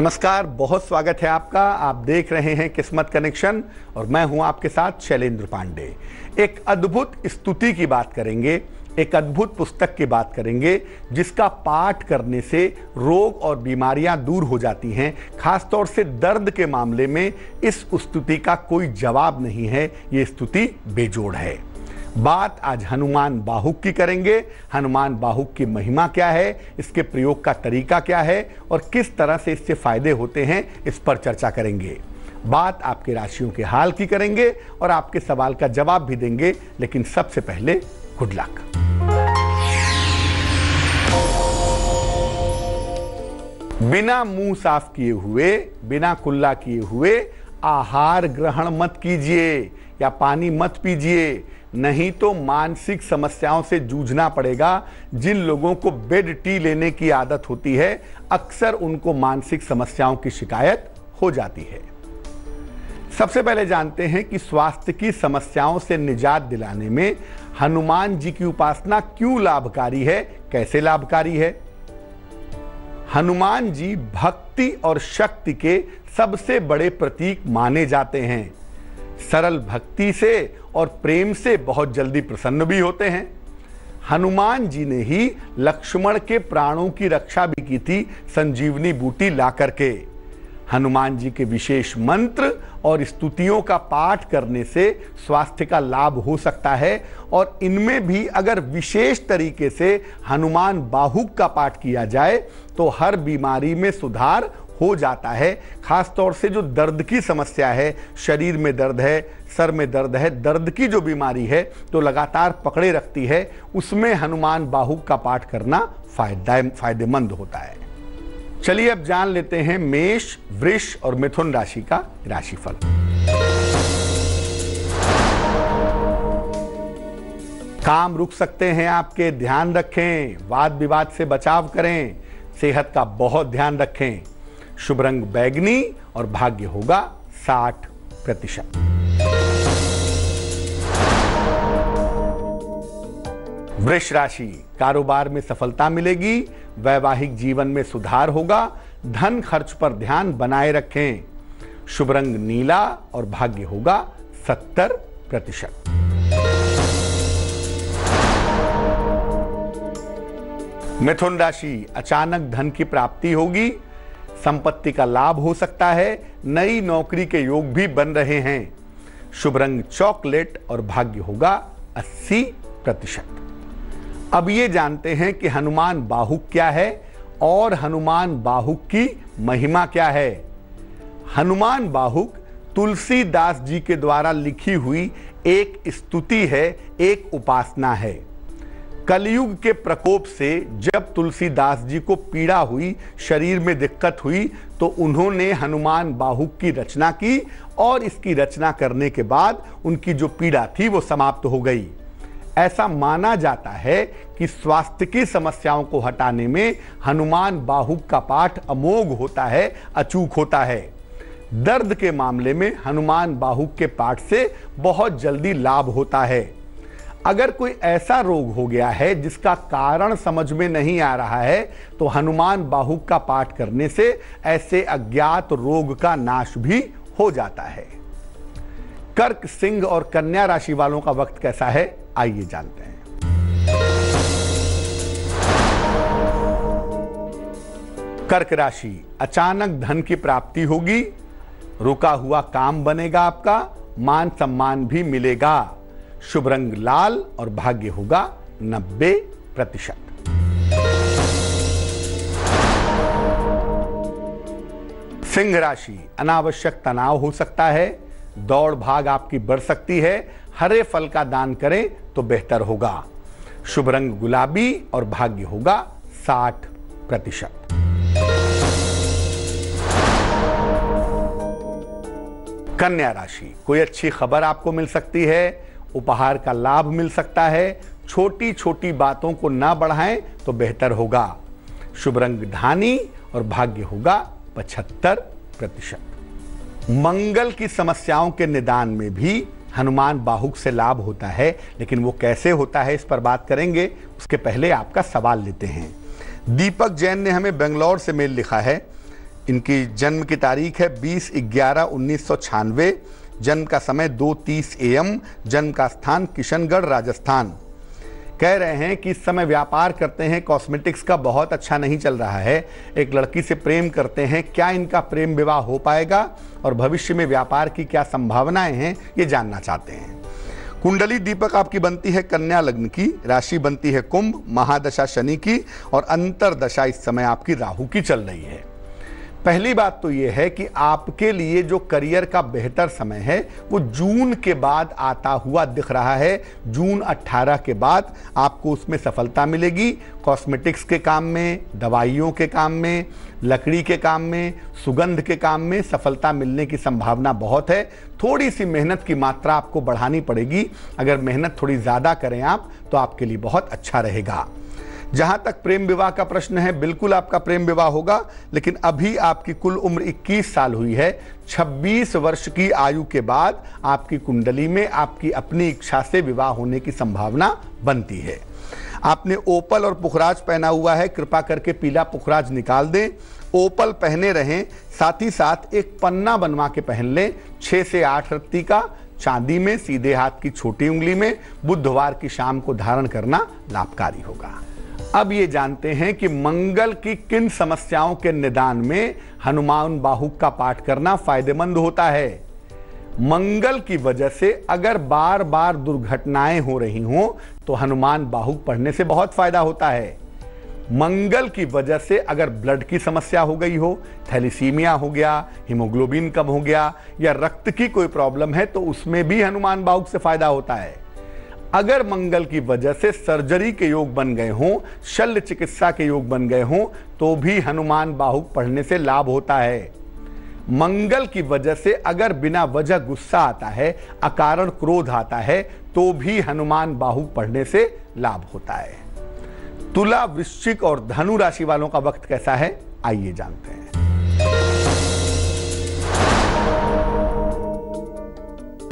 नमस्कार, बहुत स्वागत है आपका। आप देख रहे हैं किस्मत कनेक्शन और मैं हूं आपके साथ शैलेंद्र पांडे। एक अद्भुत स्तुति की बात करेंगे, एक अद्भुत पुस्तक की बात करेंगे जिसका पाठ करने से रोग और बीमारियां दूर हो जाती हैं। खासतौर से दर्द के मामले में इस स्तुति का कोई जवाब नहीं है, ये स्तुति बेजोड़ है। बात आज हनुमान बाहुक की करेंगे। हनुमान बाहुक की महिमा क्या है, इसके प्रयोग का तरीका क्या है और किस तरह से इससे फायदे होते हैं, इस पर चर्चा करेंगे। बात आपके राशियों के हाल की करेंगे और आपके सवाल का जवाब भी देंगे, लेकिन सबसे पहले गुड लक। बिना मुंह साफ किए हुए, बिना कुल्ला किए हुए आहार ग्रहण मत कीजिए या पानी मत पीजिए, नहीं तो मानसिक समस्याओं से जूझना पड़ेगा। जिन लोगों को बेड टी लेने की आदत होती है, अक्सर उनको मानसिक समस्याओं की शिकायत हो जाती है। सबसे पहले जानते हैं कि स्वास्थ्य की समस्याओं से निजात दिलाने में हनुमान जी की उपासना क्यों लाभकारी है, कैसे लाभकारी है। हनुमान जी भक्ति और शक्ति के सबसे बड़े प्रतीक माने जाते हैं। सरल भक्ति से और प्रेम से बहुत जल्दी प्रसन्न भी होते हैं। हनुमान जी ने ही लक्ष्मण के प्राणों की रक्षा भी की थी संजीवनी बूटी ला करके। हनुमान जी के विशेष मंत्र और स्तुतियों का पाठ करने से स्वास्थ्य का लाभ हो सकता है और इनमें भी अगर विशेष तरीके से हनुमान बाहुक का पाठ किया जाए तो हर बीमारी में सुधार हो जाता है। खास तौर से जो दर्द की समस्या है, शरीर में दर्द है, सर में दर्द है, दर्द की जो बीमारी है तो लगातार पकड़े रखती है, उसमें हनुमान बाहुक का पाठ करना फायदेमंद होता है। चलिए अब जान लेते हैं मेष, वृष और मिथुन राशि का राशिफल। काम रुक सकते हैं आपके, ध्यान रखें। वाद विवाद से बचाव करें। सेहत का बहुत ध्यान रखें। शुभ रंग बैगनी और भाग्य होगा 60%। वृष राशि, कारोबार में सफलता मिलेगी, वैवाहिक जीवन में सुधार होगा, धन खर्च पर ध्यान बनाए रखें। शुभ रंग नीला और भाग्य होगा 70%। मिथुन राशि, अचानक धन की प्राप्ति होगी, संपत्ति का लाभ हो सकता है, नई नौकरी के योग भी बन रहे हैं। शुभ रंग चॉकलेट और भाग्य होगा 80%। अब ये जानते हैं कि हनुमान बाहुक क्या है और हनुमान बाहुक की महिमा क्या है। हनुमान बाहुक तुलसीदास जी के द्वारा लिखी हुई एक स्तुति है, एक उपासना है। कलयुग के प्रकोप से जब तुलसीदास जी को पीड़ा हुई, शरीर में दिक्कत हुई, तो उन्होंने हनुमान बाहुक की रचना की और इसकी रचना करने के बाद उनकी जो पीड़ा थी वो समाप्त हो गई। ऐसा माना जाता है कि स्वास्थ्य की समस्याओं को हटाने में हनुमान बाहुक का पाठ अमोघ होता है, अचूक होता है। दर्द के मामले में हनुमान बाहुक के पाठ से बहुत जल्दी लाभ होता है। अगर कोई ऐसा रोग हो गया है जिसका कारण समझ में नहीं आ रहा है तो हनुमान बाहुक का पाठ करने से ऐसे अज्ञात रोग का नाश भी हो जाता है। कर्क, सिंह और कन्या राशि वालों का वक्त कैसा है, आइए जानते हैं। कर्क राशि, अचानक धन की प्राप्ति होगी, रुका हुआ काम बनेगा आपका, मान सम्मान भी मिलेगा। शुभ रंग लाल और भाग्य होगा 90%। सिंह राशि, अनावश्यक तनाव हो सकता है, दौड़ भाग आपकी बढ़ सकती है, हरे फल का दान करें तो बेहतर होगा। शुभ रंग गुलाबी और भाग्य होगा 60%। कन्या राशि, कोई अच्छी खबर आपको मिल सकती है, उपहार का लाभ मिल सकता है, छोटी छोटी बातों को ना बढ़ाएं तो बेहतर होगा। शुभ रंग धानी और भाग्य होगा 75%। मंगल की समस्याओं के निदान में भी हनुमान बाहुक से लाभ होता है, लेकिन वो कैसे होता है इस पर बात करेंगे। उसके पहले आपका सवाल लेते हैं। दीपक जैन ने हमें बेंगलोर से मेल लिखा है इनकी जन्म की तारीख है 20/11/1996, जन्म का समय 2:30 AM, जन्म का स्थान किशनगढ़ राजस्थान। कह रहे हैं कि इस समय व्यापार करते हैं, कॉस्मेटिक्स का बहुत अच्छा नहीं चल रहा है, एक लड़की से प्रेम करते हैं, क्या इनका प्रेम विवाह हो पाएगा और भविष्य में व्यापार की क्या संभावनाएं हैं, ये जानना चाहते हैं। कुंडली दीपक आपकी बनती है कन्या लग्न की, राशि बनती है कुंभ, महादशा शनि की और अंतरदशा इस समय आपकी राहु की चल रही है। पहली बात तो यह है कि आपके लिए जो करियर का बेहतर समय है वो जून के बाद आता हुआ दिख रहा है। जून 18 के बाद आपको उसमें सफलता मिलेगी। कॉस्मेटिक्स के काम में, दवाइयों के काम में, लकड़ी के काम में, सुगंध के काम में सफलता मिलने की संभावना बहुत है। थोड़ी सी मेहनत की मात्रा आपको बढ़ानी पड़ेगी। अगर मेहनत थोड़ी ज़्यादा करें आप तो आपके लिए बहुत अच्छा रहेगा। जहां तक प्रेम विवाह का प्रश्न है, बिल्कुल आपका प्रेम विवाह होगा, लेकिन अभी आपकी कुल उम्र 21 साल हुई है। 26 वर्ष की आयु के बाद आपकी कुंडली में आपकी अपनी इच्छा से विवाह होने की संभावना बनती है। आपने ओपल और पुखराज पहना हुआ है, कृपा करके पीला पुखराज निकाल दें। ओपल पहने रहें, साथ ही साथ एक पन्ना बनवा के पहन लें 6 से 8 रत्ती का, चांदी में, सीधे हाथ की छोटी उंगली में। बुधवार की शाम को धारण करना लाभकारी होगा। अब ये जानते हैं कि मंगल की किन समस्याओं के निदान में हनुमान बाहुक का पाठ करना फायदेमंद होता है। मंगल की वजह से अगर बार बार दुर्घटनाएं हो रही हों तो हनुमान बाहुक पढ़ने से बहुत फायदा होता है। मंगल की वजह से अगर ब्लड की समस्या हो गई हो, थैलीसीमिया हो गया, हीमोग्लोबिन कम हो गया या रक्त की कोई प्रॉब्लम है तो उसमें भी हनुमान बाहुक से फायदा होता है। अगर मंगल की वजह से सर्जरी के योग बन गए हों, शल्य चिकित्सा के योग बन गए हों तो भी हनुमान बाहुक पढ़ने से लाभ होता है। मंगल की वजह से अगर बिना वजह गुस्सा आता है, अकारण क्रोध आता है तो भी हनुमान बाहुक पढ़ने से लाभ होता है। तुला, वृश्चिक और धनु राशि वालों का वक्त कैसा है, आइए जानते हैं।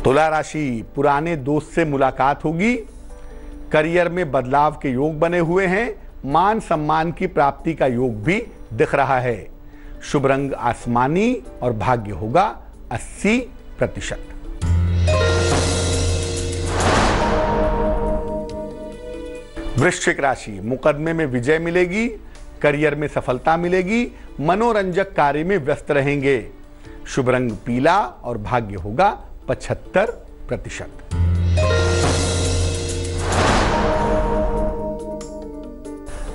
तुला राशि, पुराने दोस्त से मुलाकात होगी, करियर में बदलाव के योग बने हुए हैं, मान सम्मान की प्राप्ति का योग भी दिख रहा है। शुभ रंग आसमानी और भाग्य होगा 80%। वृश्चिक राशि, मुकदमे में विजय मिलेगी, करियर में सफलता मिलेगी, मनोरंजक कार्य में व्यस्त रहेंगे। शुभ रंग पीला और भाग्य होगा 75%।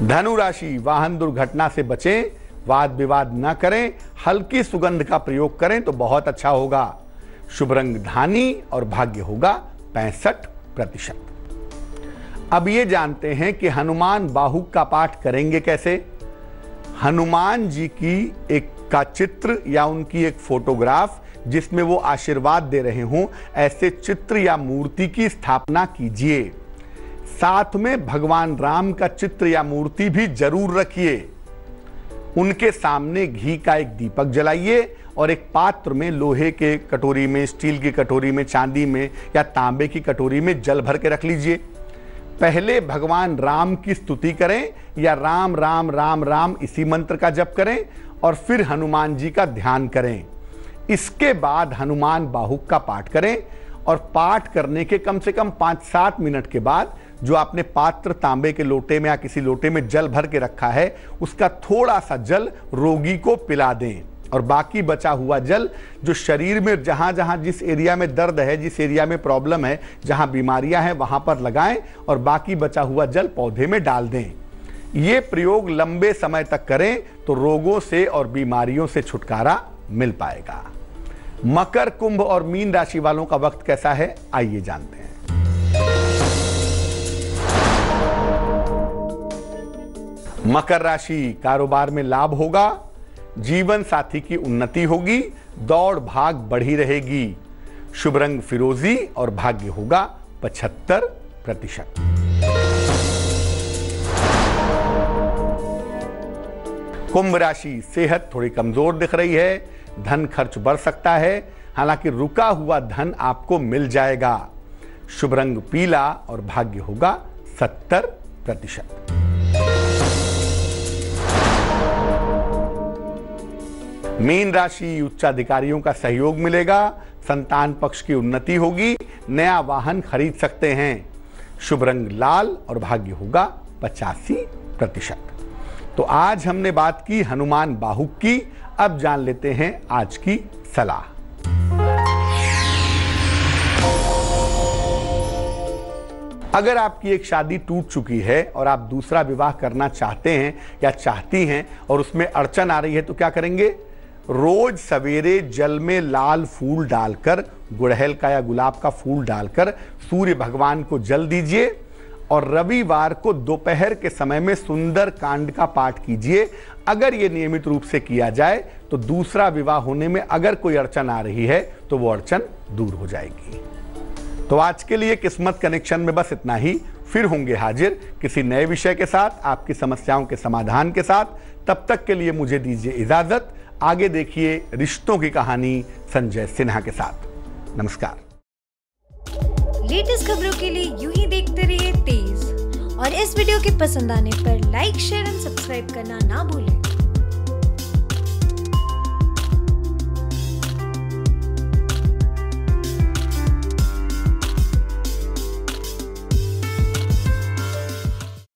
धनु राशि, वाहन दुर्घटना से बचें, वाद विवाद न करें, हल्की सुगंध का प्रयोग करें तो बहुत अच्छा होगा। शुभ रंग धानी और भाग्य होगा 65%। अब ये जानते हैं कि हनुमान बाहुक का पाठ करेंगे कैसे। हनुमान जी की एक का चित्र या उनकी एक फोटोग्राफ जिसमें वो आशीर्वाद दे रहे हों, ऐसे चित्र या मूर्ति की स्थापना कीजिए। साथ में भगवान राम का चित्र या मूर्ति भी जरूर रखिए। उनके सामने घी का एक दीपक जलाइए और एक पात्र में, लोहे के कटोरी में, स्टील की कटोरी में, चांदी में या तांबे की कटोरी में जल भर के रख लीजिए। पहले भगवान राम की स्तुति करें या राम राम राम राम इसी मंत्र का जप करें और फिर हनुमान जी का ध्यान करें। इसके बाद हनुमान बाहुक का पाठ करें और पाठ करने के कम से कम 5-7 मिनट के बाद जो आपने पात्र, तांबे के लोटे में या किसी लोटे में जल भर के रखा है, उसका थोड़ा सा जल रोगी को पिला दें और बाकी बचा हुआ जल जो शरीर में जहां जहां जिस एरिया में दर्द है, जिस एरिया में प्रॉब्लम है, जहां बीमारियां हैं वहां पर लगाएं और बाकी बचा हुआ जल पौधे में डाल दें। ये प्रयोग लंबे समय तक करें तो रोगों से और बीमारियों से छुटकारा मिल पाएगा। मकर, कुंभ और मीन राशि वालों का वक्त कैसा है, आइए जानते हैं। मकर राशि, कारोबार में लाभ होगा, जीवन साथी की उन्नति होगी, दौड़ भाग बढ़ी रहेगी। शुभ रंग फिरोजी और भाग्य होगा 75%। कुंभ राशि, सेहत थोड़ी कमजोर दिख रही है, धन खर्च बढ़ सकता है, हालांकि रुका हुआ धन आपको मिल जाएगा। शुभ रंग पीला और भाग्य होगा 70%। मीन राशि, उच्चाधिकारियों का सहयोग मिलेगा, संतान पक्ष की उन्नति होगी, नया वाहन खरीद सकते हैं। शुभ रंग लाल और भाग्य होगा 85%। तो आज हमने बात की हनुमान बाहुक की। अब जान लेते हैं आज की सलाह। अगर आपकी एक शादी टूट चुकी है और आप दूसरा विवाह करना चाहते हैं या चाहती हैं और उसमें अड़चन आ रही है, तो क्या करेंगे? रोज सवेरे जल में लाल फूल डालकर, गुड़हल का या गुलाब का फूल डालकर सूर्य भगवान को जल दीजिए और रविवार को दोपहर के समय में सुंदर कांड का पाठ कीजिए। अगर ये नियमित रूप से किया जाए तो दूसरा विवाह होने में अगर कोई अड़चन आ रही है तो वो अड़चन दूर हो जाएगी। तो आज के लिए किस्मत कनेक्शन में बस इतना ही। फिर होंगे हाजिर किसी नए विषय के साथ, आपकी समस्याओं के समाधान के साथ। तब तक के लिए मुझे दीजिए इजाजत। आगे देखिए रिश्तों की कहानी संजय सिन्हा के साथ। नमस्कार। लेटेस्ट खबरों के लिए यूं ही देखते रहिए तेज, और इस वीडियो के पसंद आने पर लाइक, शेयर एंड सब्सक्राइब करना ना भूलें।